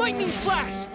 Lightning flash!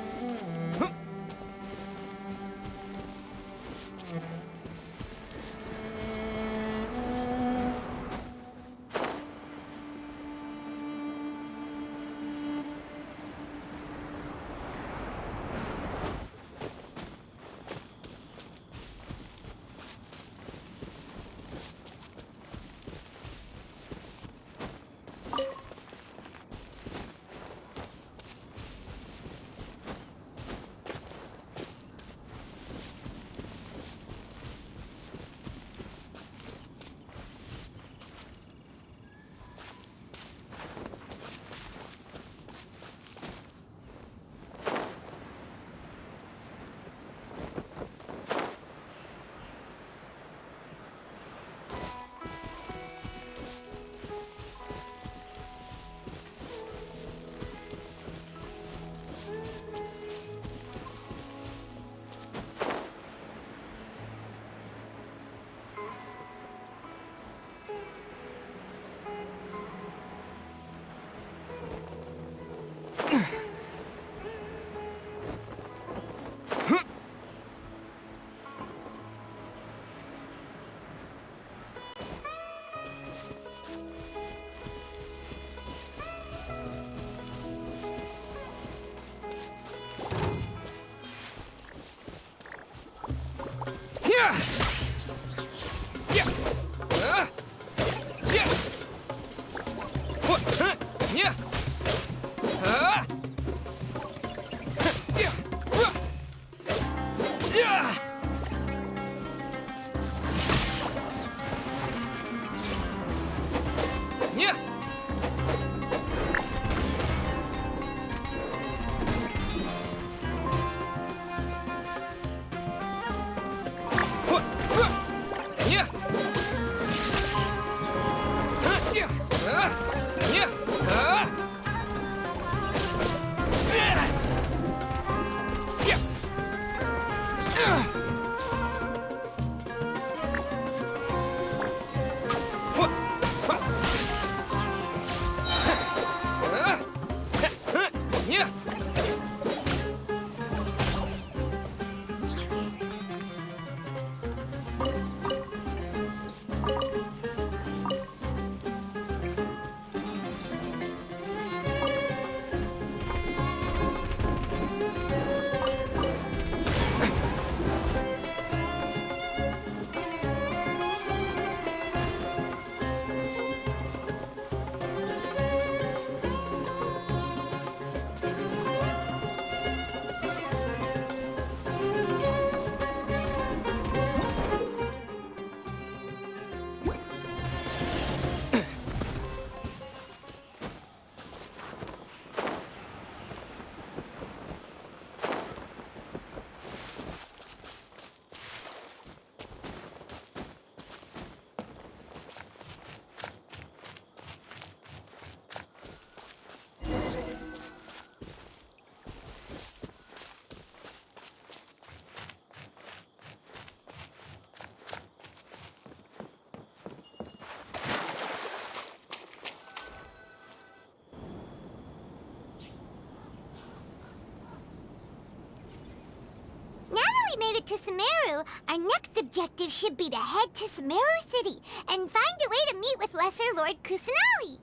we made it to Sumeru, our next objective should be to head to Sumeru City and find a way to meet with Lesser Lord Kusanali.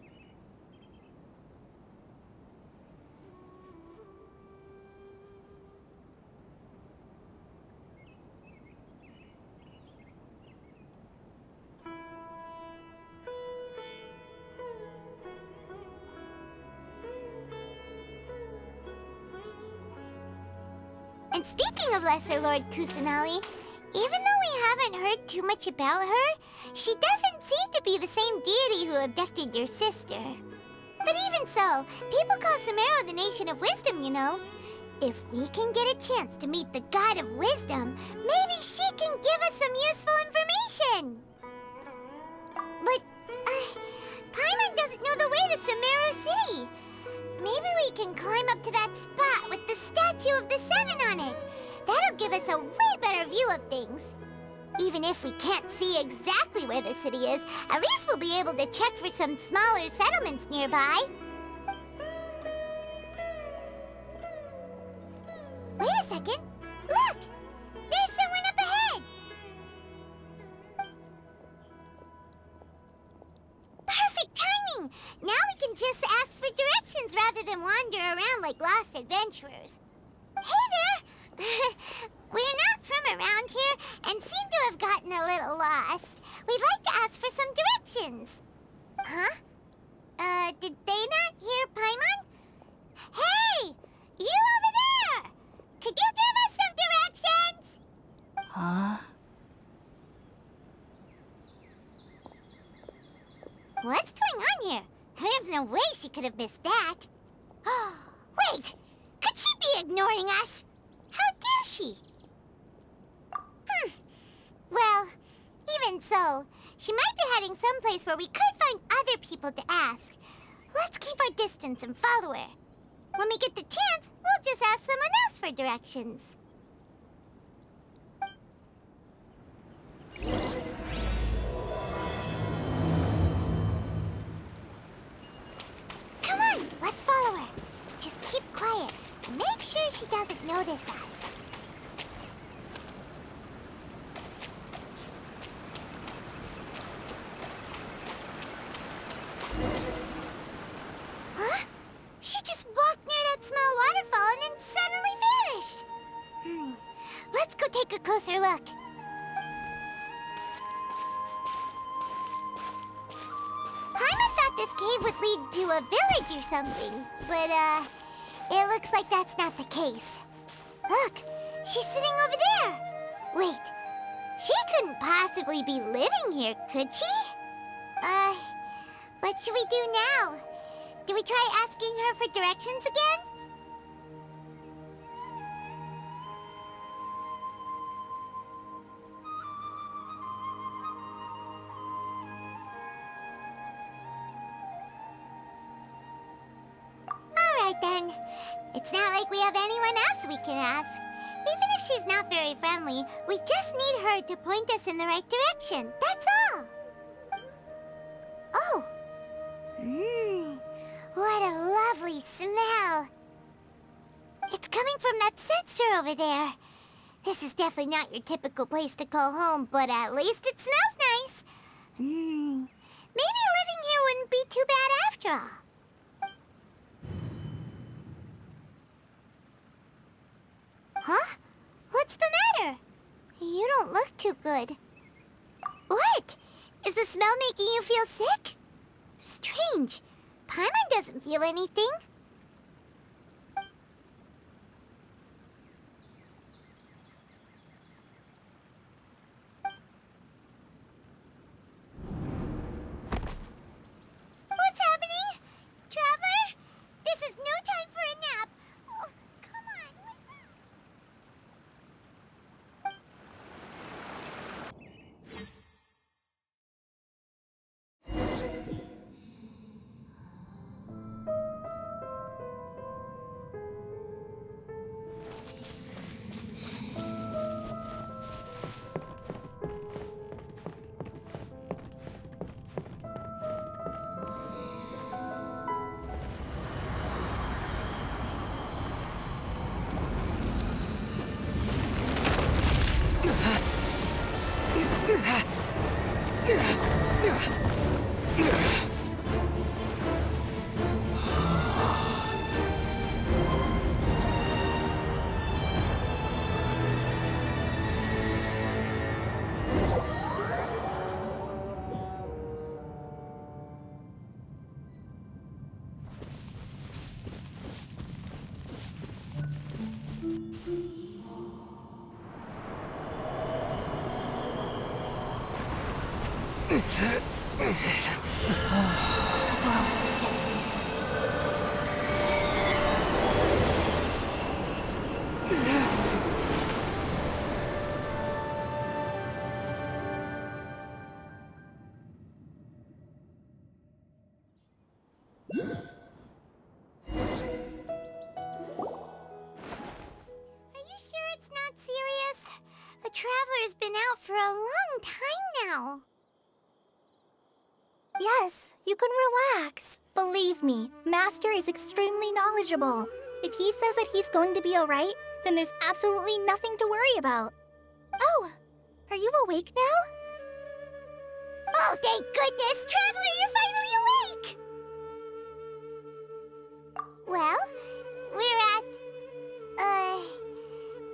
And speaking of Lesser Lord Kusanali, even though we haven't heard too much about her, she doesn't seem to be the same deity who abducted your sister. But even so, people call Sumeru the Nation of Wisdom, you know. If we can get a chance to meet the God of Wisdom, maybe she can give us some useful information. But, Paimon doesn't know the way to Sumeru City. Maybe we can climb up to that spot with the statue of the Seven on it. That'll give us a way better view of things. Even if we can't see exactly where the city is, at least we'll be able to check for some smaller settlements nearby. Wait a second. Look! There's someone up ahead! Perfect timing! Now we can just ask for directions rather than wander around like lost adventurers. Hey there! We're not from around here and seem to have gotten a little lost. We'd like to ask for some directions. Huh? Did they not hear Paimon? Hey! You over there! Could you give us some directions? Huh? What's going on here? There's no way she could have missed that. Wait! Could she be ignoring us? How dare she? Well, even so, she might be heading someplace where we could find other people to ask. Let's keep our distance and follow her. When we get the chance, we'll just ask someone else for directions. Come on, let's follow her. Just keep quiet and make sure she doesn't notice us. Huh? She just walked near that small waterfall and then suddenly vanished. Let's go take a closer look. Paimon thought this cave would lead to a village or something, but, it looks like that's not the case. Look, she's sitting over there. Wait, she couldn't possibly be living here, could she? What should we do now? Do we try asking her for directions again? Alright then. It's not like we have anyone else we can ask. Even if she's not very friendly, we just need her to point us in the right direction. That's all. Oh. What a lovely smell. It's coming from that sensor over there. This is definitely not your typical place to call home, but at least it smells nice. Maybe living here wouldn't be too bad after all. Huh? What's the matter? You don't look too good. What? Is the smell making you feel sick? Strange. Paimon doesn't feel anything. What's happening? Traveler? This is no time for a nap. Oh, come on, wake up. Sure it's not serious? The Traveler's been out for a long time now. Yes, you can relax. Believe me, Master is extremely knowledgeable. If he says that he's going to be alright, then there's absolutely nothing to worry about. Oh, are you awake now? Oh, thank goodness! Traveler, you're finally awake! Well, we're at...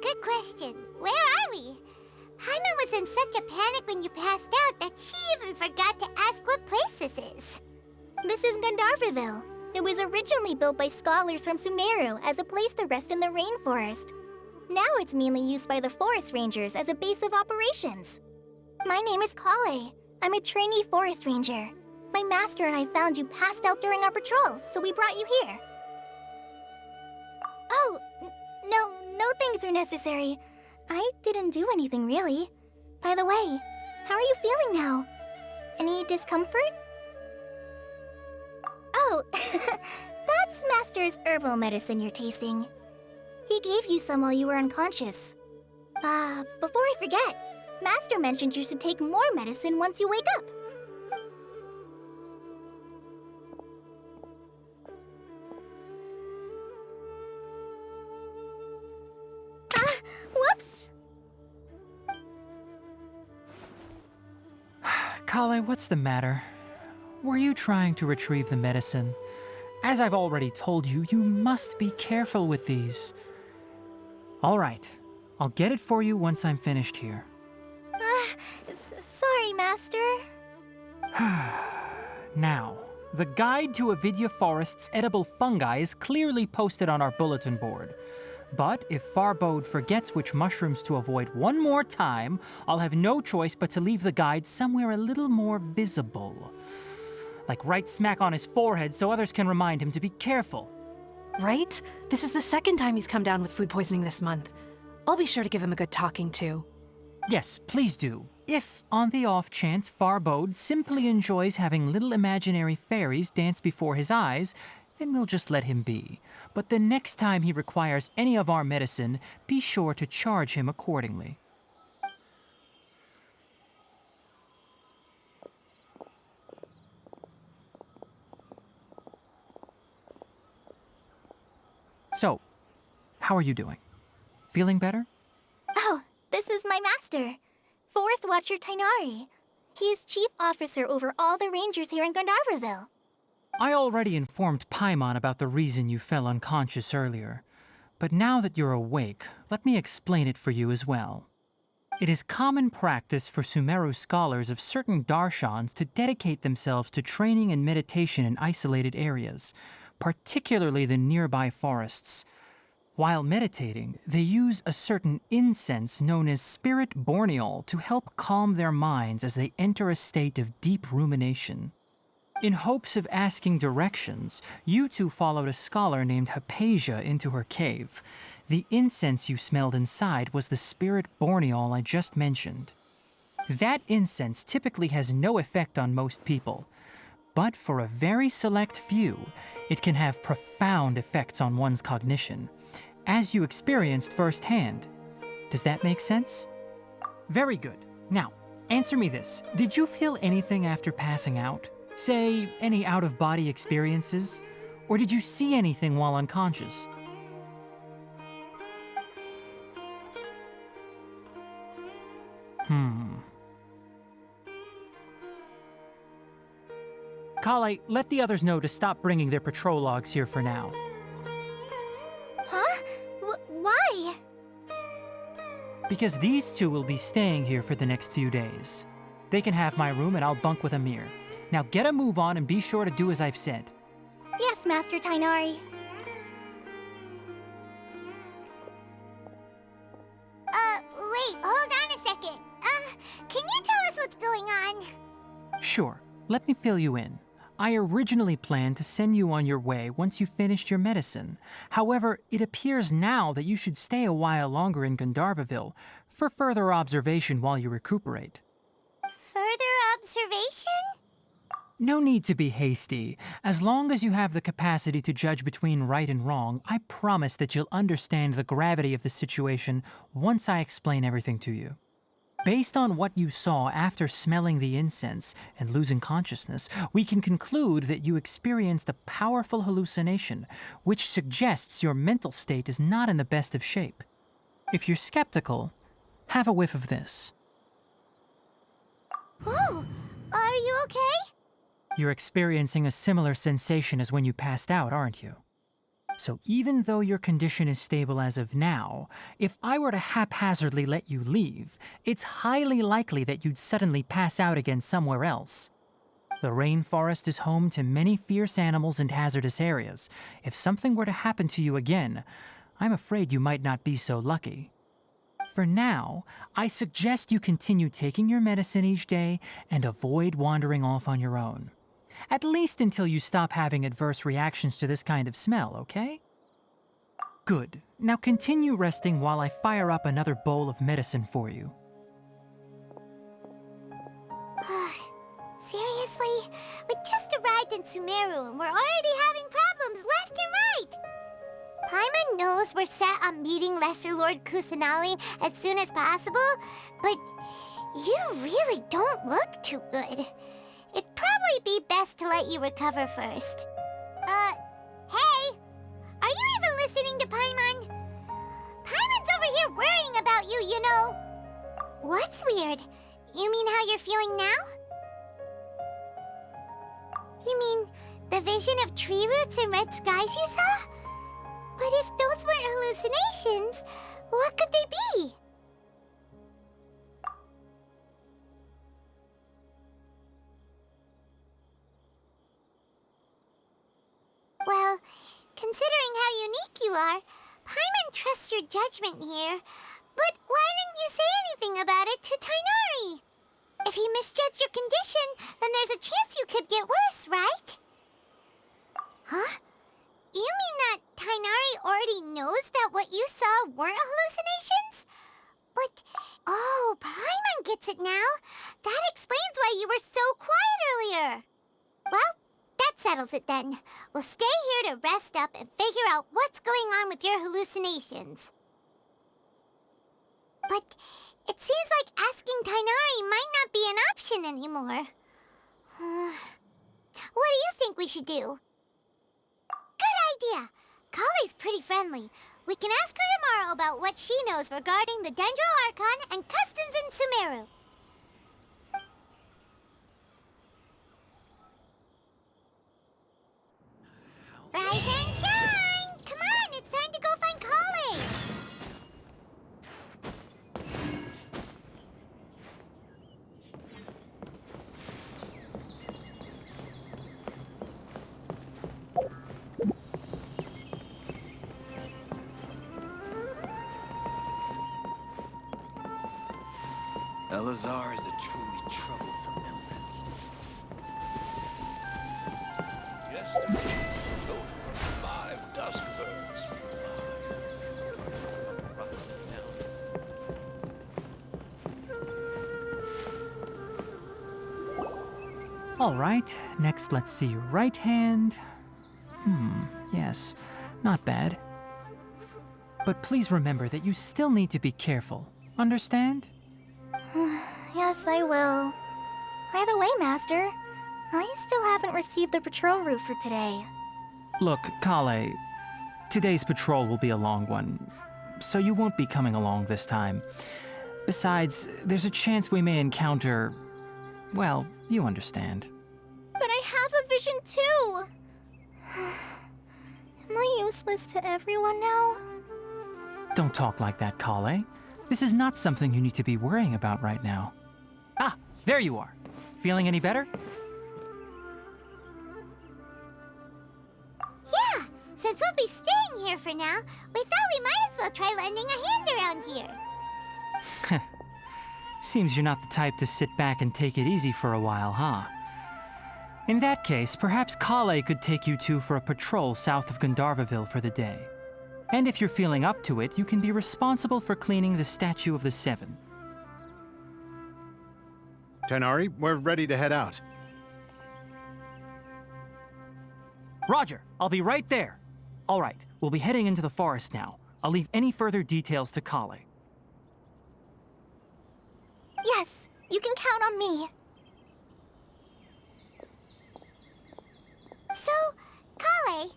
Good question. Where are we? Haima was in such a panic when you passed out that she even forgot to ask what place this is. This is Gandharvaville. It was originally built by scholars from Sumeru as a place to rest in the rainforest. Now it's mainly used by the forest rangers as a base of operations. My name is Kale. I'm a trainee forest ranger. My master and I found you passed out during our patrol, so we brought you here. Oh, no things are necessary. I didn't do anything, really. By the way, how are you feeling now? Any discomfort? Oh, that's Master's herbal medicine you're tasting. He gave you some while you were unconscious. Before I forget, Master mentioned you should take more medicine once you wake up. Whoops! Kale, what's the matter? Were you trying to retrieve the medicine? As I've already told you, you must be careful with these. All right, I'll get it for you once I'm finished here. Sorry, Master. Now, the guide to Avidya Forest's edible fungi is clearly posted on our bulletin board. But if Farbode forgets which mushrooms to avoid one more time, I'll have no choice but to leave the guide somewhere a little more visible. Like right smack on his forehead so others can remind him to be careful. Right? This is the second time he's come down with food poisoning this month. I'll be sure to give him a good talking to. Yes, please do. If, on the off chance, Farbode simply enjoys having little imaginary fairies dance before his eyes, then we'll just let him be. But the next time he requires any of our medicine, be sure to charge him accordingly. So, how are you doing? Feeling better? Oh, this is my master, Forest Watcher Tainari. He is chief officer over all the rangers here in Gandharvaville. I already informed Paimon about the reason you fell unconscious earlier. But now that you're awake, let me explain it for you as well. It is common practice for Sumeru scholars of certain darshans to dedicate themselves to training and meditation in isolated areas, particularly the nearby forests. While meditating, they use a certain incense known as spirit borneol to help calm their minds as they enter a state of deep rumination. In hopes of asking directions, you two followed a scholar named Hypatia into her cave. The incense you smelled inside was the spirit borneol I just mentioned. That incense typically has no effect on most people, but for a very select few, it can have profound effects on one's cognition, as you experienced firsthand. Does that make sense? Very good. Now, answer me this. Did you feel anything after passing out? Say, any out-of-body experiences? Or did you see anything while unconscious? Kale, let the others know to stop bringing their patrol logs here for now. Huh? Why? Because these two will be staying here for the next few days. They can have my room and I'll bunk with Amir. Now get a move on and be sure to do as I've said. Yes, Master Tainari. Wait, hold on a second. Can you tell us what's going on? Sure, let me fill you in. I originally planned to send you on your way once you finished your medicine. However, it appears now that you should stay a while longer in Gandharvaville for further observation while you recuperate. Further observation? No need to be hasty. As long as you have the capacity to judge between right and wrong, I promise that you'll understand the gravity of the situation once I explain everything to you. Based on what you saw after smelling the incense and losing consciousness, we can conclude that you experienced a powerful hallucination, which suggests your mental state is not in the best of shape. If you're skeptical, have a whiff of this. Whoa, are you okay? You're experiencing a similar sensation as when you passed out, aren't you? So even though your condition is stable as of now, if I were to haphazardly let you leave, it's highly likely that you'd suddenly pass out again somewhere else. The rainforest is home to many fierce animals and hazardous areas. If something were to happen to you again, I'm afraid you might not be so lucky. For now, I suggest you continue taking your medicine each day and avoid wandering off on your own. At least until you stop having adverse reactions to this kind of smell, okay? Good. Now continue resting while I fire up another bowl of medicine for you. Seriously? We just arrived in Sumeru and we're already having problems left and right! Paimon knows we're set on meeting Lesser Lord Kusanali as soon as possible, but you really don't look too good. It'd probably be best to let you recover first. Hey! Are you even listening to Paimon? Paimon's over here worrying about you, you know! What's weird? You mean how you're feeling now? You mean the vision of tree roots and red skies you saw? But if those weren't hallucinations, what could they be? Well, considering how unique you are, Paimon trusts your judgment here. But why didn't you say anything about it to Tighnari? If he misjudged your condition, then there's a chance you could get worse, right? Huh? You mean that Tighnari already knows that what you saw weren't hallucinations? But, oh, Paimon gets it now. That explains why you were so quiet earlier. Well, that settles it then. We'll stay here to rest up and figure out what's going on with your hallucinations. But it seems like asking Tighnari might not be an option anymore. What do you think we should do? Good idea! Kale's pretty friendly. We can ask her tomorrow about what she knows regarding the Dendro Archon and customs in Sumeru. Rise and shine! Come on, it's time to go find Kale! Elazar is a truly troublesome illness. Yesterday, a total of 5 dusk birds flew by. All right, next let's see your right hand. Yes, not bad. But please remember that you still need to be careful. Understand? Yes, I will. By the way, Master, I still haven't received the patrol route for today. Look, Kale, today's patrol will be a long one, so you won't be coming along this time. Besides, there's a chance we may encounter... well, you understand. But I have a vision too! Am I useless to everyone now? Don't talk like that, Kale. This is not something you need to be worrying about right now. Ah, there you are. Feeling any better? Yeah, since we'll be staying here for now, we thought we might as well try lending a hand around here. Seems you're not the type to sit back and take it easy for a while, huh? In that case, perhaps Kale could take you two for a patrol south of Gandharvaville for the day. And if you're feeling up to it, you can be responsible for cleaning the Statue of the Seven. Tighnari, we're ready to head out. Roger, I'll be right there. All right, we'll be heading into the forest now. I'll leave any further details to Kale. Yes, you can count on me. So, Kale,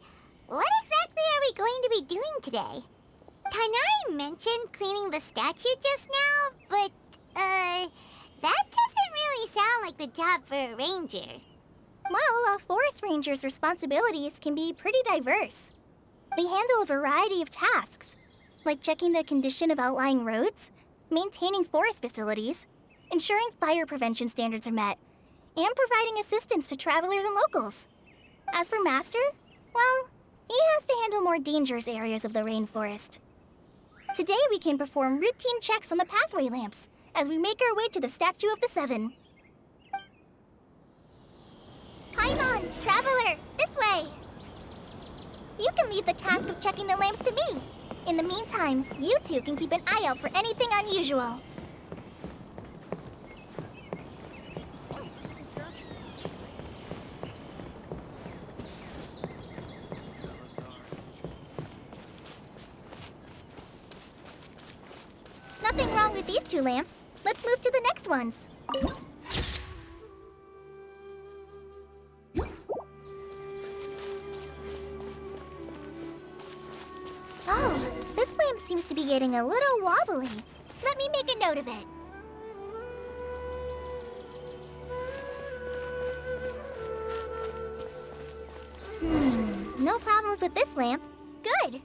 what exactly are we going to be doing today? Tighnari mentioned cleaning the statue just now, but, that doesn't really sound like the job for a ranger. Well, a forest ranger's responsibilities can be pretty diverse. They handle a variety of tasks, like checking the condition of outlying roads, maintaining forest facilities, ensuring fire prevention standards are met, and providing assistance to travelers and locals. As for Master, well, he has to handle more dangerous areas of the rainforest. Today we can perform routine checks on the pathway lamps as we make our way to the Statue of the Seven. Paimon, Traveler, this way! You can leave the task of checking the lamps to me. In the meantime, you two can keep an eye out for anything unusual. Nothing wrong with these two lamps. Let's move to the next ones. Oh, this lamp seems to be getting a little wobbly. Let me make a note of it. No problems with this lamp. Good.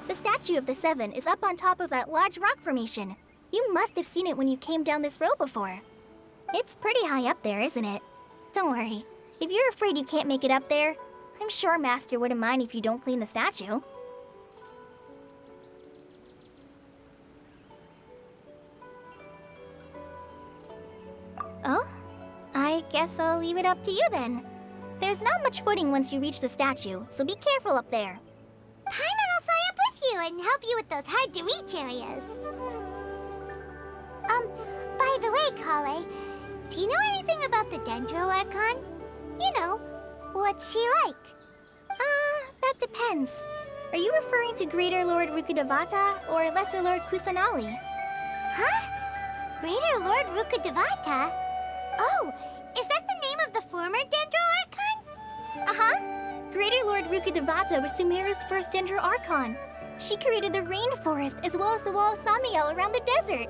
The Statue of the Seven is up on top of that large rock formation. You must have seen it when you came down this road before. It's pretty high up there, isn't it? Don't worry. If you're afraid you can't make it up there, I'm sure Master wouldn't mind if you don't clean the statue. Oh? I guess I'll leave it up to you then. There's not much footing once you reach the statue, so be careful up there. Paimon will fly up with you and help you with those hard-to-reach areas. By the way, Kale, do you know anything about the Dendro Archon? You know, what's she like? That depends. Are you referring to Greater Lord Rukkhadevata or Lesser Lord Kusanali? Huh? Greater Lord Rukkhadevata? Oh, is that the name of the former Dendro Archon? Uh-huh. Greater Lord Rukkhadevata was Sumeru's first Dendro Archon. She created the rainforest as well as the wall of Samiel around the desert.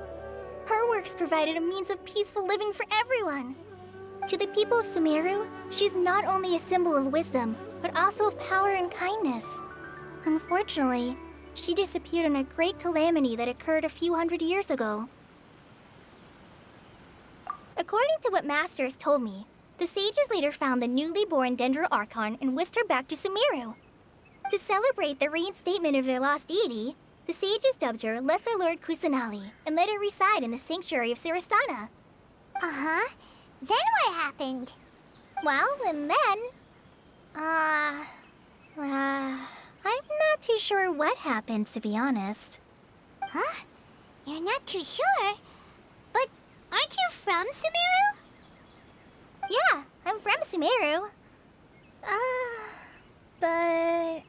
Her works provided a means of peaceful living for everyone. To the people of Sumeru, she's not only a symbol of wisdom, but also of power and kindness. Unfortunately, she disappeared in a great calamity that occurred a few hundred years ago. According to what Master has told me, the sages later found the newly born Dendro Archon and whisked her back to Sumeru. To celebrate the reinstatement of their lost deity, the sages dubbed her Lesser Lord Kusanali and let her reside in the sanctuary of Siristana. Uh-huh. Then what happened? Well, and then... I'm not too sure what happened, to be honest. Huh? You're not too sure? But aren't you from Sumeru? Yeah, I'm from Sumeru. But...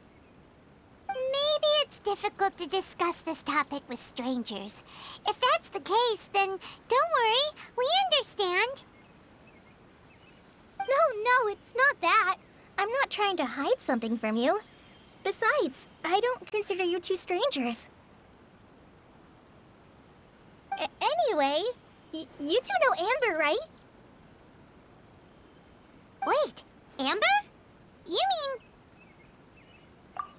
Maybe it's difficult to discuss this topic with strangers. If that's the case, then don't worry, we understand. No, it's not that. I'm not trying to hide something from you. Besides, I don't consider you two strangers. Anyway, you two know Amber, right? Wait, Amber? You mean...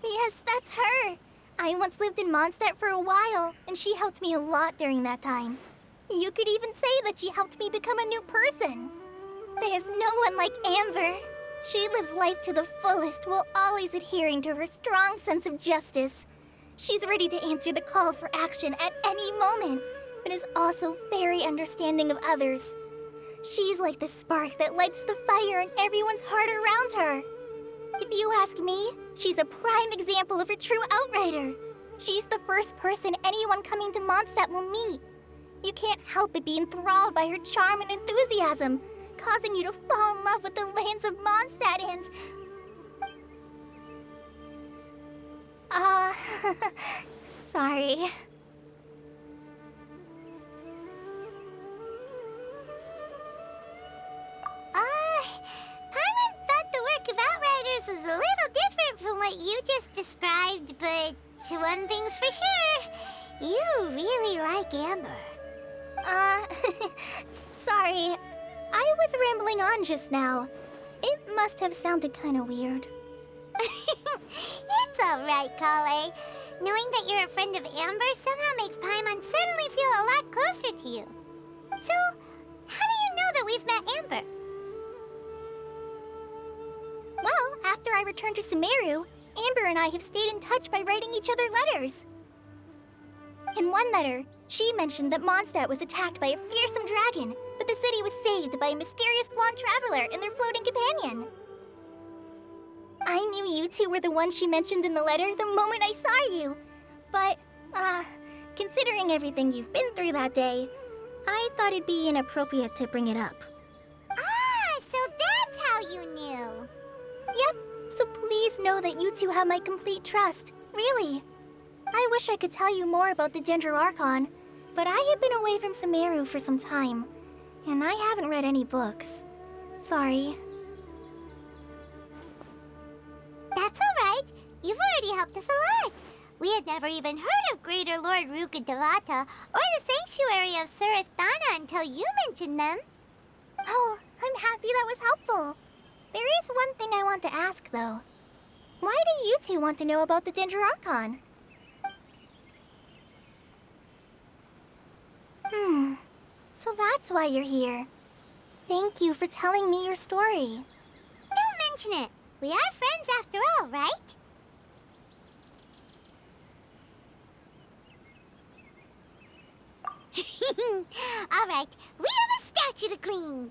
Yes, that's her. I once lived in Mondstadt for a while, and she helped me a lot during that time. You could even say that she helped me become a new person. There's no one like Amber. She lives life to the fullest while always adhering to her strong sense of justice. She's ready to answer the call for action at any moment, but is also very understanding of others. She's like the spark that lights the fire in everyone's heart around her. If you ask me, she's a prime example of a true outrider. She's the first person anyone coming to Mondstadt will meet. You can't help but be enthralled by her charm and enthusiasm, causing you to fall in love with the lands of Mondstadt and... sorry. Paimon thought the work of Outriders was a little different from what you just described, but one thing's for sure, you really like Amber. Sorry. I was rambling on just now. It must have sounded kinda weird. It's alright, Kale. Knowing that you're a friend of Amber somehow makes Paimon suddenly feel a lot closer to you. So, how do you know that we've met Amber? Well, after I returned to Sumeru, Amber and I have stayed in touch by writing each other letters. In one letter, she mentioned that Mondstadt was attacked by a fearsome dragon, but the city was saved by a mysterious blonde traveler and their floating companion. I knew you two were the ones she mentioned in the letter the moment I saw you. But, considering everything you've been through that day, I thought it'd be inappropriate to bring it up. Ah, so that's how you knew. Yep, so please know that you two have my complete trust, really. I wish I could tell you more about the Dendroarchon, but I have been away from Sumeru for some time, and I haven't read any books. Sorry. That's alright. You've already helped us a lot. We had never even heard of Greater Lord Ruka Devata or the Sanctuary of Surasthana until you mentioned them. Oh, I'm happy that was helpful. There is one thing I want to ask, though. Why do you two want to know about the Dendroarchon? So that's why you're here. Thank you for telling me your story. Don't mention it. We are friends after all, right? Alright, we have a statue to clean.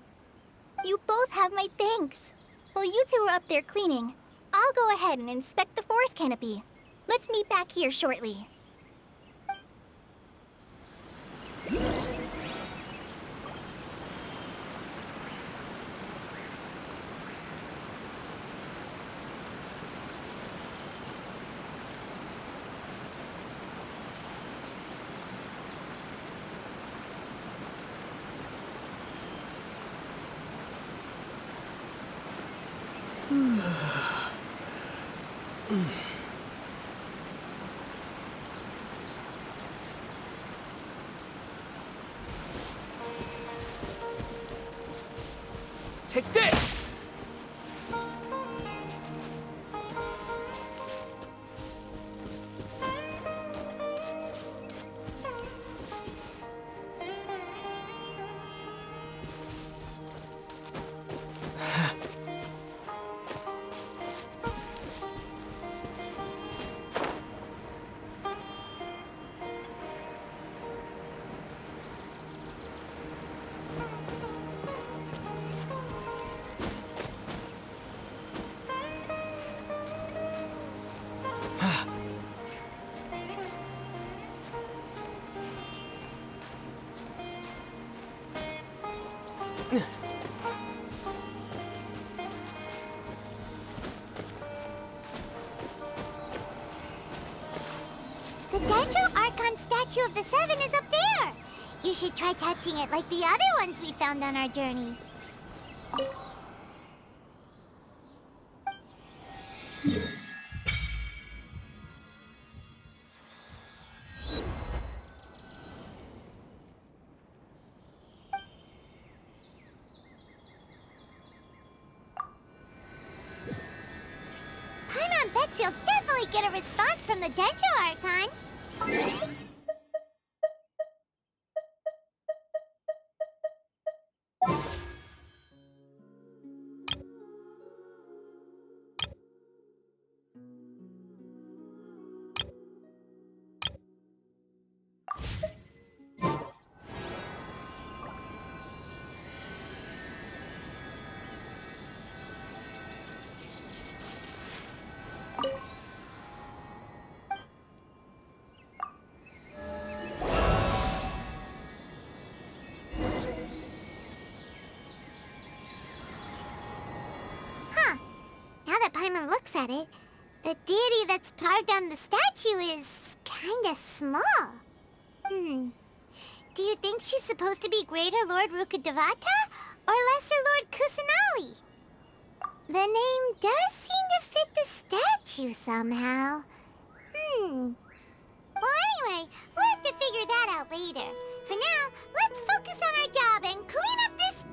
You both have my thanks. While you two are up there cleaning, I'll go ahead and inspect the forest canopy. Let's meet back here shortly. Take this! The Dendroarchon statue of the Seven is up there. You should try touching it like the other ones we found on our journey. Paimon bets you'll definitely get a response from the Dendroarchon. Paimon looks at it, the deity that's carved on the statue is kinda small. Do you think she's supposed to be Greater Lord Rukkhadevata or Lesser Lord Kusanali? The name does seem to fit the statue somehow. Well, anyway, we'll have to figure that out later. For now, let's focus on our job and clean up this...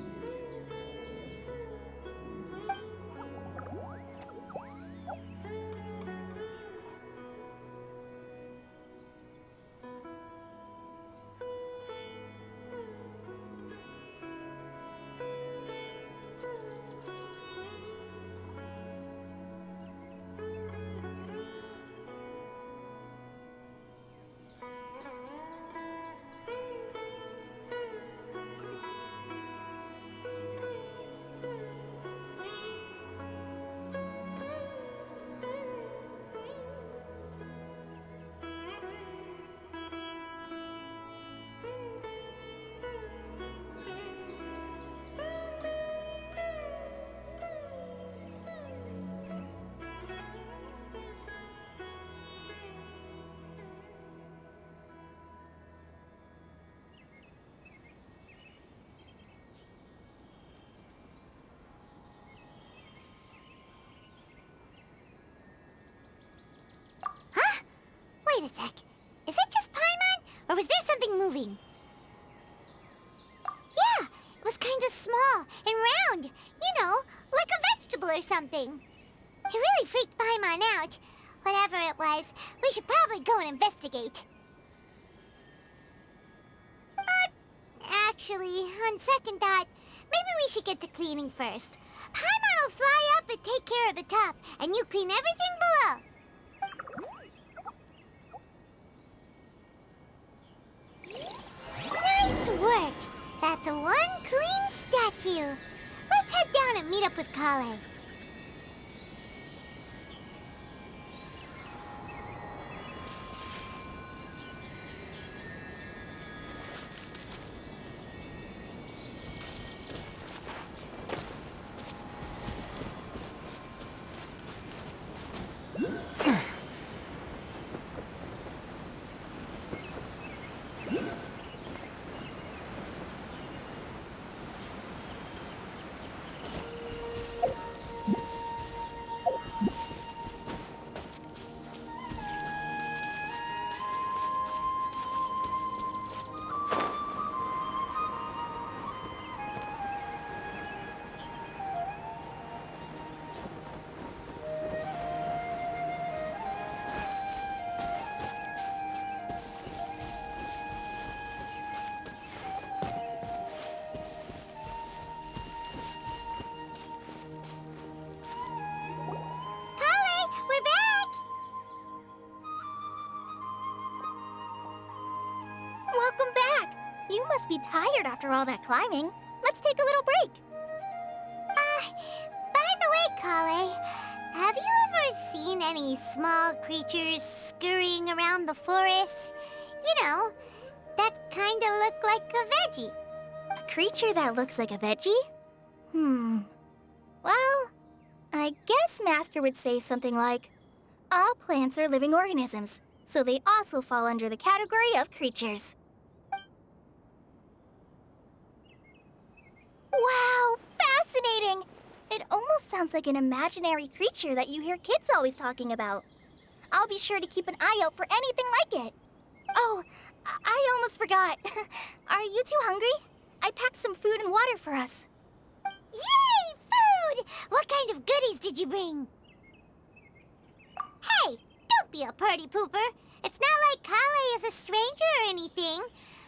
Wait a sec. Is it just Paimon, or was there something moving? Yeah, it was kind of small and round. You know, like a vegetable or something. It really freaked Paimon out. Whatever it was, we should probably go and investigate. Actually, on second thought, maybe we should get to cleaning first. Paimon will fly up and take care of the top, and you clean everything below. Nice work! That's one clean statue. Let's head down and meet up with Kale. Welcome back! You must be tired after all that climbing. Let's take a little break. By the way, Kale, have you ever seen any small creatures scurrying around the forest? You know, that kinda look like a veggie. A creature that looks like a veggie? Well, I guess Master would say something like, all plants are living organisms, so they also fall under the category of creatures. Wow, fascinating! It almost sounds like an imaginary creature that you hear kids always talking about. I'll be sure to keep an eye out for anything like it. Oh, I almost forgot. Are you two hungry? I packed some food and water for us. Yay, food! What kind of goodies did you bring? Hey, don't be a party pooper. It's not like Kale is a stranger or anything.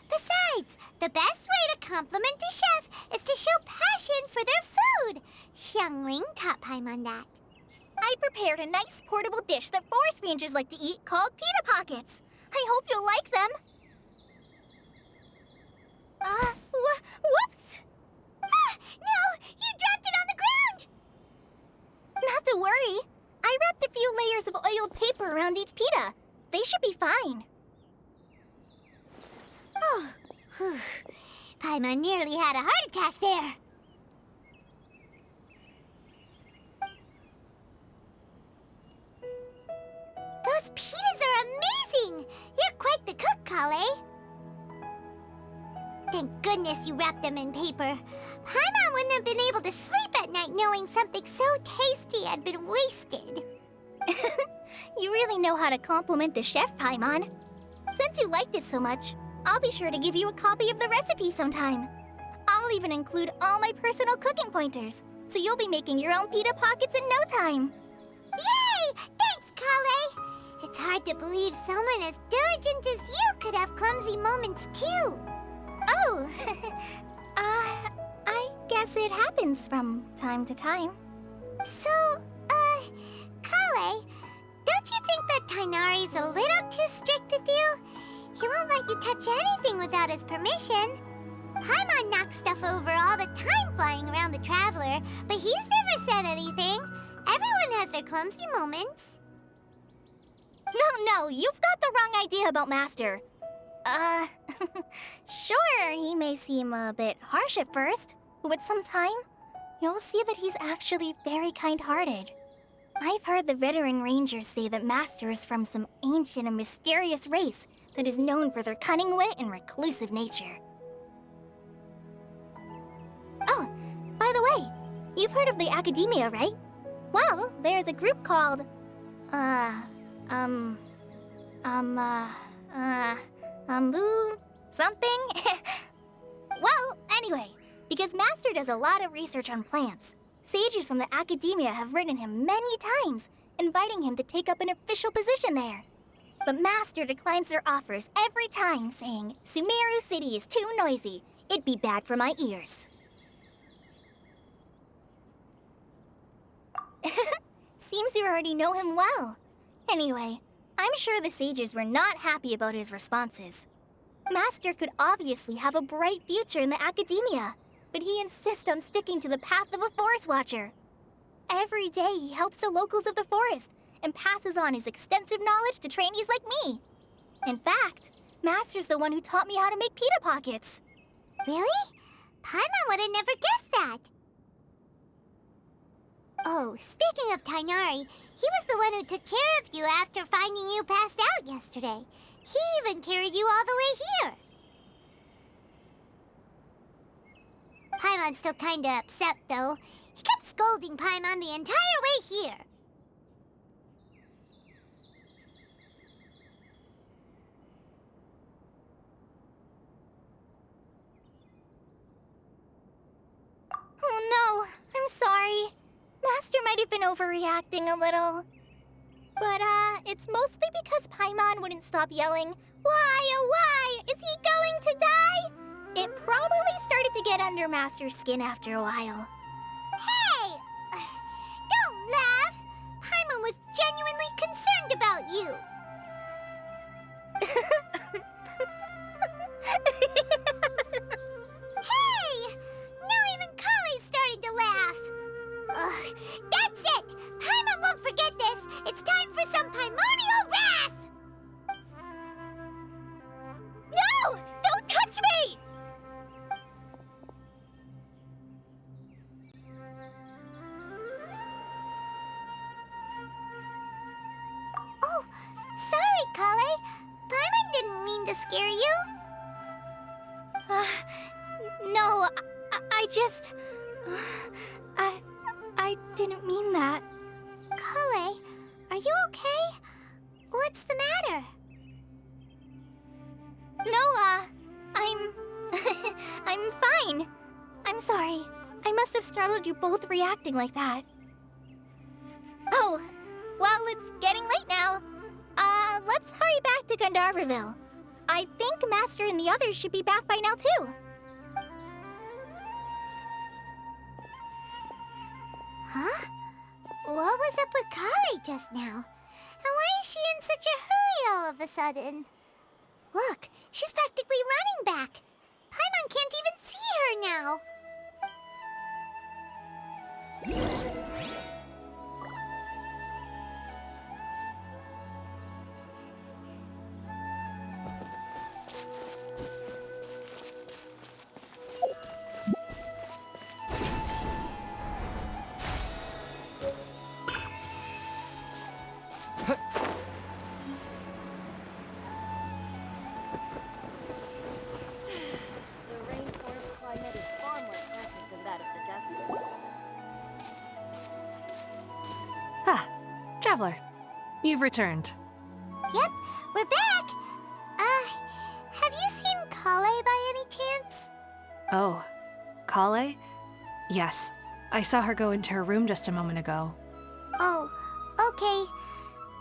Besides, the best way to compliment a chef is to show passion for their food. Xiangling taught Paimon that. I prepared a nice portable dish that forest rangers like to eat called pita pockets. I hope you'll like them. Whoops! No! You dropped it on the ground! Not to worry. I wrapped a few layers of oiled paper around each pita. They should be fine. Oh, whew. Paimon nearly had a heart attack there. Those pitas are amazing! You're quite the cook, Kale. Thank goodness you wrapped them in paper. Paimon wouldn't have been able to sleep at night knowing something so tasty had been wasted. You really know how to compliment the chef, Paimon. Since you liked it so much, I'll be sure to give you a copy of the recipe sometime. I'll even include all my personal cooking pointers, so you'll be making your own pita pockets in no time. Yay! Thanks, Kale! It's hard to believe someone as diligent as you could have clumsy moments too. Oh, I guess it happens from time to time. So, Kale, don't you think that Tainari's a little too strict with you? He won't let you touch anything without his permission. Paimon knocks stuff over all the time flying around the Traveler, but he's never said anything. Everyone has their clumsy moments. No, you've got the wrong idea about Master. Sure, he may seem a bit harsh at first, but with some time, you'll see that he's actually very kind-hearted. I've heard the veteran rangers say that Master is from some ancient and mysterious race that is known for their cunning wit and reclusive nature. Oh, by the way, you've heard of the Academia, right? Well, there's a group called, something? Well, anyway, because Master does a lot of research on plants, sages from the Academia have written him many times, inviting him to take up an official position there. But Master declines their offers every time, saying, Sumeru City is too noisy. It'd be bad for my ears. Seems you already know him well. Anyway, I'm sure the sages were not happy about his responses. Master could obviously have a bright future in the Academia, but he insists on sticking to the path of a forest watcher. Every day he helps the locals of the forest and passes on his extensive knowledge to trainees like me. In fact, Master's the one who taught me how to make pita pockets. Really? Paimon would have never guessed that. Oh, speaking of Tainari, he was the one who took care of you after finding you passed out yesterday. He even carried you all the way here. Paimon's still kinda upset, though. He kept scolding Paimon the entire way here. Oh no, I'm sorry. Master might have been overreacting a little. But, it's mostly because Paimon wouldn't stop yelling, Why, oh why, is he going to die? It probably started to get under Master's skin after a while. Hey! Don't laugh! Paimon was genuinely concerned about you. Hey! Now even Kali's starting to laugh. Ugh, that's it! Paimon won't forget this! It's time for some Paimonial wrath! No! Don't touch me! Oh, sorry, Kale. Paimon didn't mean to scare you. No, I just... I didn't mean that. Kale, are you okay? What's the matter? No, I'm... I'm fine. I'm sorry. I must have startled you both reacting like that. Oh, well, it's getting late now. Let's hurry back to Gandharville. I think Master and the others should be back by now, too. Huh? What was up with Kale just now? And why is she in such a hurry all of a sudden? Look, she's practically running back. Paimon can't even see her now. You've returned. Yep, we're back. Have you seen Kale by any chance? Oh, Kale? Yes. I saw her go into her room just a moment ago. Oh, okay.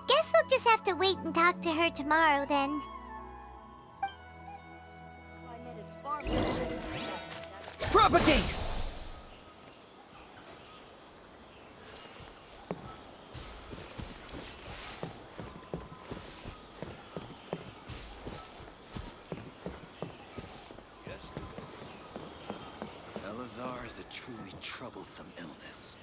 Guess we'll just have to wait and talk to her tomorrow then. Propagate! Elazar is a truly troublesome illness.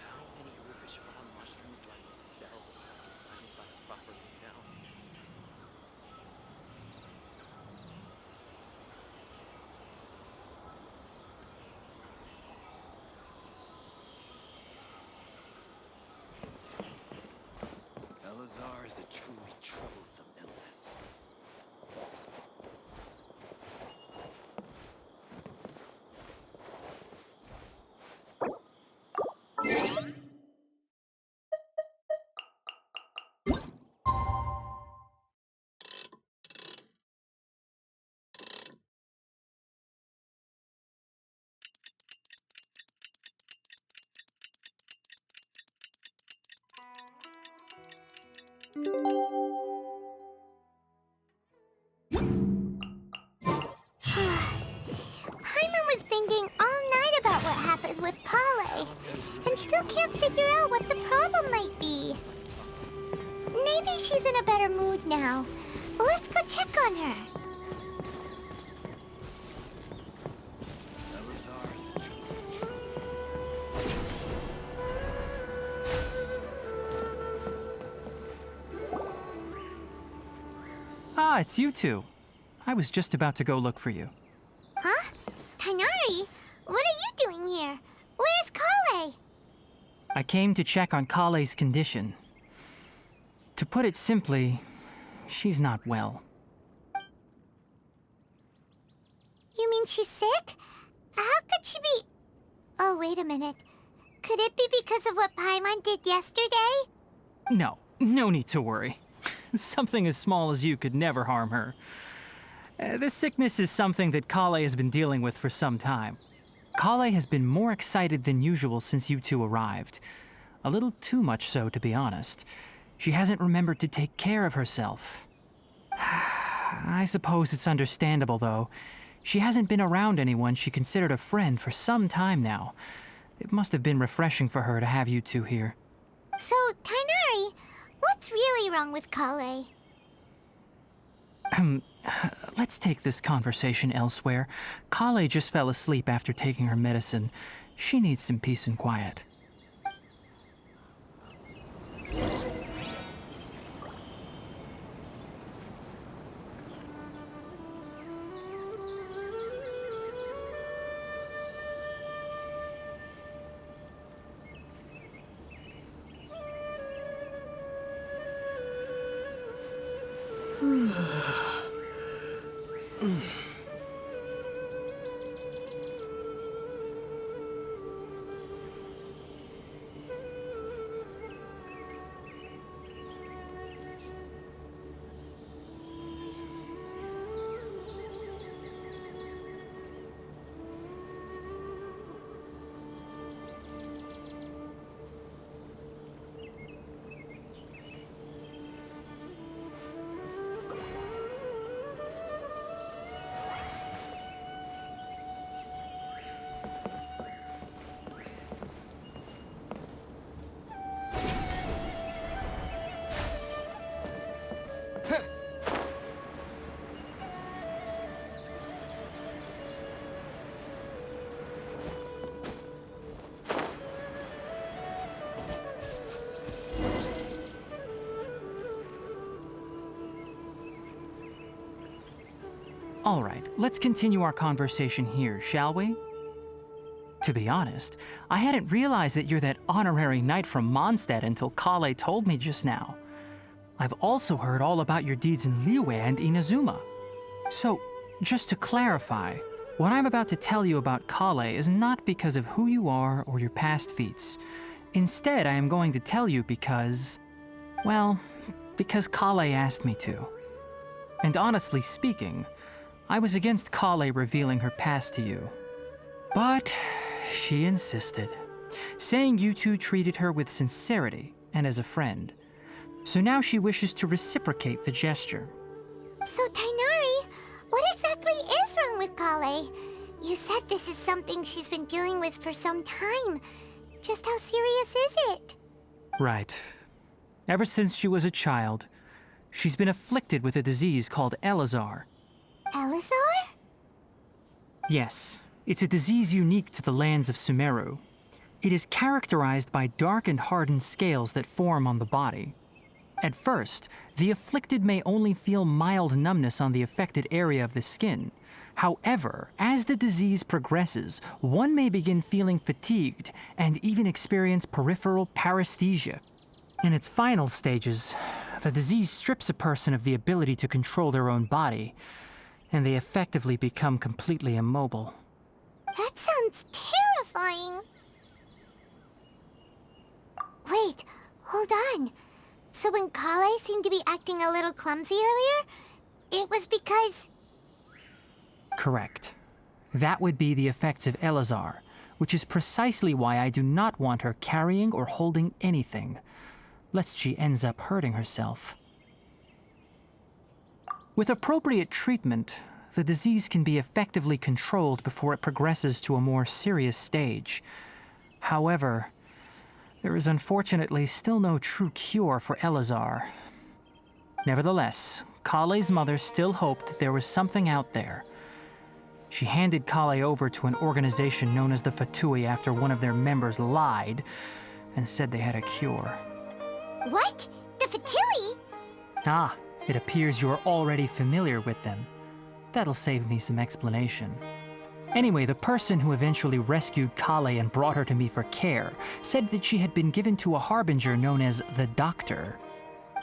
How many rubbish raw mushrooms do I need to sell before I can finally buy a proper down? Elazar is a truly troublesome illness. Paimon was thinking all night about what happened with Kale, and still can't figure out what the problem might be. Maybe she's in a better mood now. Let's go check on her. Elazar is a truly troublesome. Ah, it's you two. I was just about to go look for you. Huh? Tighnari? What are you doing here? Where's Kale? I came to check on Kale's condition. To put it simply, she's not well. You mean she's sick? How could she be... Oh, wait a minute. Could it be because of what Paimon did yesterday? No need to worry. Something as small as you could never harm her. This sickness is something that Kale has been dealing with for some time. Kale has been more excited than usual since you two arrived. A little too much so, to be honest. She hasn't remembered to take care of herself. I suppose it's understandable, though. She hasn't been around anyone she considered a friend for some time now. It must have been refreshing for her to have you two here. So, Tighnari, what's really wrong with Kale? Let's take this conversation elsewhere. Kale just fell asleep after taking her medicine. She needs some peace and quiet. All right, let's continue our conversation here, shall we? To be honest, I hadn't realized that you're that honorary knight from Mondstadt until Kale told me just now. I've also heard all about your deeds in Liyue and Inazuma. So, just to clarify, what I'm about to tell you about Kale is not because of who you are or your past feats. Instead, I am going to tell you because, well, because Kale asked me to. And honestly speaking, I was against Kale revealing her past to you. But she insisted, saying you two treated her with sincerity and as a friend. So now she wishes to reciprocate the gesture. So, Tainari, what exactly is wrong with Kale? You said this is something she's been dealing with for some time. Just how serious is it? Right. Ever since she was a child, she's been afflicted with a disease called Elazar. Elazar? Yes, it's a disease unique to the lands of Sumeru. It is characterized by dark and hardened scales that form on the body. At first, the afflicted may only feel mild numbness on the affected area of the skin. However, as the disease progresses, one may begin feeling fatigued and even experience peripheral paresthesia. In its final stages, the disease strips a person of the ability to control their own body, and they effectively become completely immobile. That sounds terrifying. Wait, hold on. So when Kale seemed to be acting a little clumsy earlier, it was because... Correct. That would be the effects of Elazar, which is precisely why I do not want her carrying or holding anything, lest she ends up hurting herself. With appropriate treatment, the disease can be effectively controlled before it progresses to a more serious stage. However, there is unfortunately still no true cure for Elazar. Nevertheless, Kale's mother still hoped that there was something out there. She handed Kale over to an organization known as the Fatui after one of their members lied and said they had a cure. What? The Fatui? Ah, it appears you're already familiar with them. That'll save me some explanation. Anyway, the person who eventually rescued Kale and brought her to me for care said that she had been given to a harbinger known as the Doctor.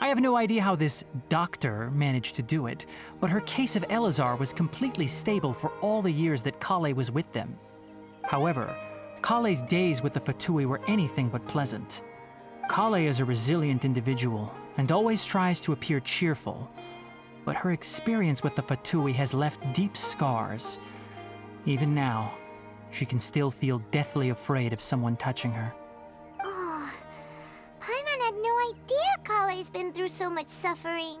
I have no idea how this doctor managed to do it, but her case of Elazar was completely stable for all the years that Kale was with them. However, Kale's days with the Fatui were anything but pleasant. Kale is a resilient individual and always tries to appear cheerful, but her experience with the Fatui has left deep scars. Even now, she can still feel deathly afraid of someone touching her. Oh, Paimon had no idea Kale's been through so much suffering.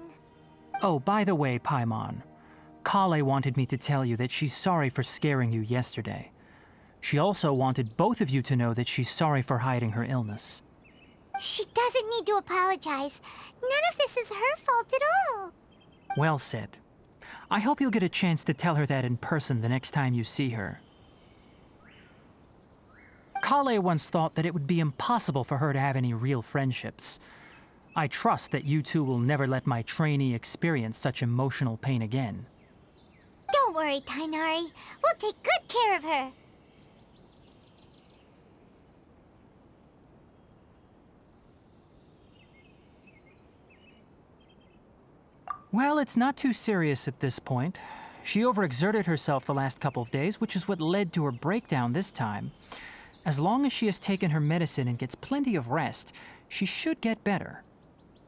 Oh, by the way, Paimon, Kale wanted me to tell you that she's sorry for scaring you yesterday. She also wanted both of you to know that she's sorry for hiding her illness. She doesn't need to apologize. None of this is her fault at all. Well said. I hope you'll get a chance to tell her that in person the next time you see her. Kale once thought that it would be impossible for her to have any real friendships. I trust that you two will never let my trainee experience such emotional pain again. Don't worry, Tainari. We'll take good care of her. Well, it's not too serious at this point. She overexerted herself the last couple of days, which is what led to her breakdown this time. As long as she has taken her medicine and gets plenty of rest, she should get better.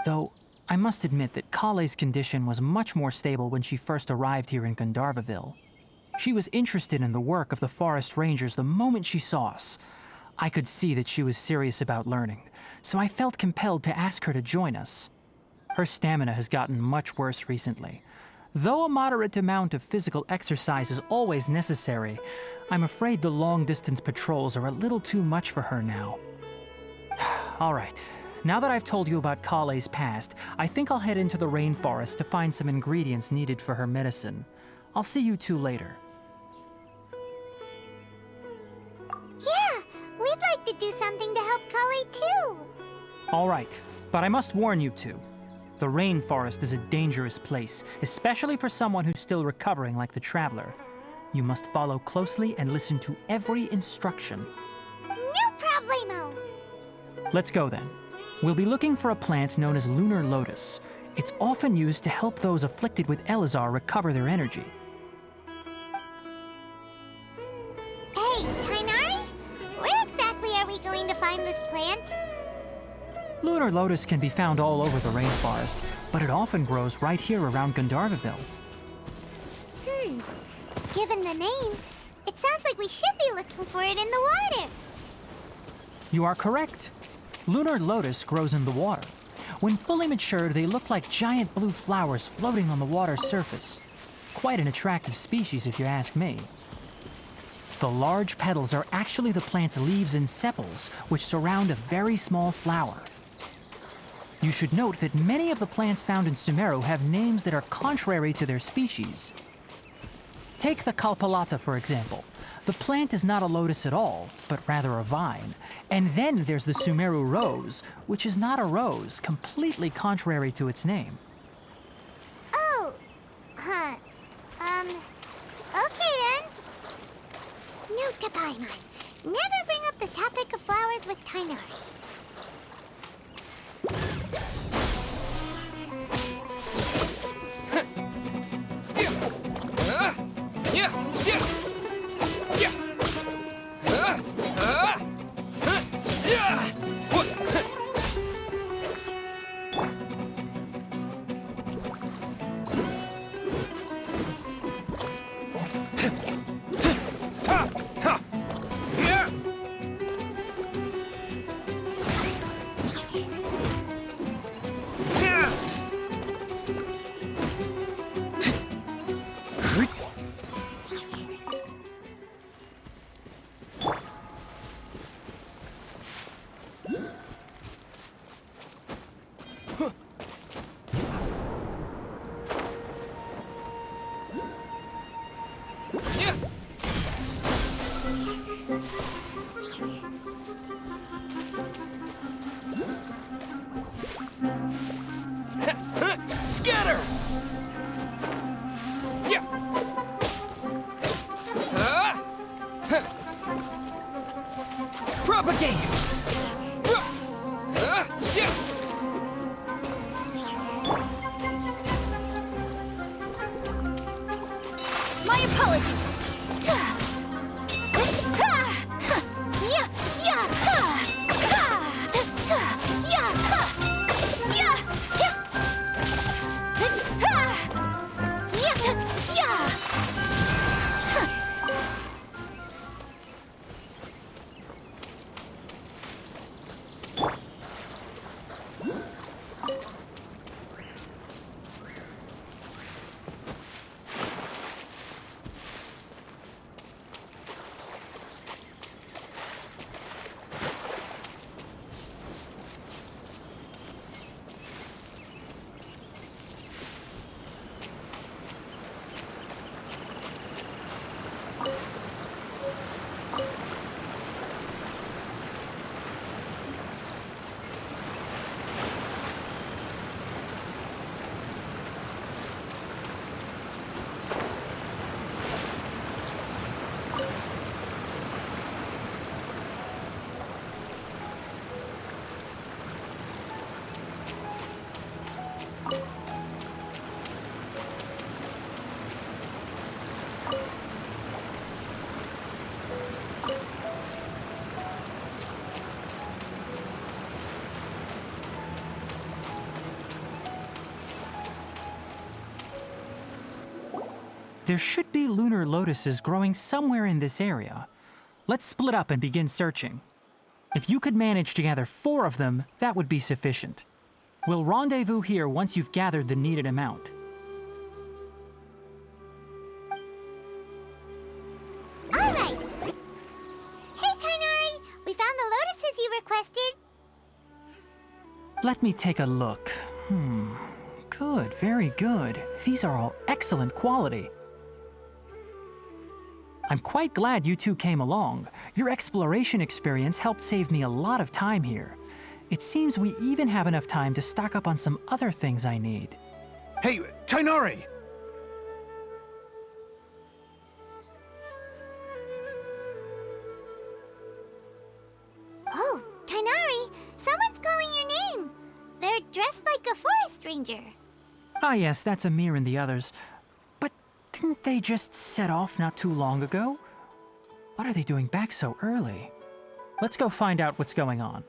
Though, I must admit that Kale's condition was much more stable when she first arrived here in Gandharvaville. She was interested in the work of the forest rangers the moment she saw us. I could see that she was serious about learning, so I felt compelled to ask her to join us. Her stamina has gotten much worse recently. Though a moderate amount of physical exercise is always necessary, I'm afraid the long-distance patrols are a little too much for her now. All right, now that I've told you about Kale's past, I think I'll head into the rainforest to find some ingredients needed for her medicine. I'll see you two later. Yeah, we'd like to do something to help Kale too. All right, but I must warn you two. The rainforest is a dangerous place, especially for someone who's still recovering like the Traveler. You must follow closely and listen to every instruction. No problemo. Let's go then. We'll be looking for a plant known as lunar lotus. It's often used to help those afflicted with Elazar recover their energy. Hey, Tainari? Where exactly are we going to find this plant? Lunar lotus can be found all over the rainforest, but it often grows right here around Gandharvaville. Given the name, it sounds like we should be looking for it in the water. You are correct. Lunar lotus grows in the water. When fully matured, they look like giant blue flowers floating on the water's surface. Quite an attractive species, if you ask me. The large petals are actually the plant's leaves and sepals, which surround a very small flower. You should note that many of the plants found in Sumeru have names that are contrary to their species. Take the Kalpalata, for example. The plant is not a lotus at all, but rather a vine. And then there's the Sumeru rose, which is not a rose, completely contrary to its name. Oh, okay then. Note to Paimon, never bring up the topic of flowers with Tainari. Scatter! Propagate! My apologies. There should be lunar lotuses growing somewhere in this area. Let's split up and begin searching. If you could manage to gather 4 of them, that would be sufficient. We'll rendezvous here once you've gathered the needed amount. All right. Hey, Tainari, we found the lotuses you requested. Let me take a look. Good, very good. These are all excellent quality. I'm quite glad you two came along. Your exploration experience helped save me a lot of time here. It seems we even have enough time to stock up on some other things I need. Hey, Tainari! Oh, Tainari, someone's calling your name. They're dressed like a forest ranger. Ah yes, that's Amir and the others. But didn't they just set off not too long ago? What are they doing back so early? Let's go find out what's going on.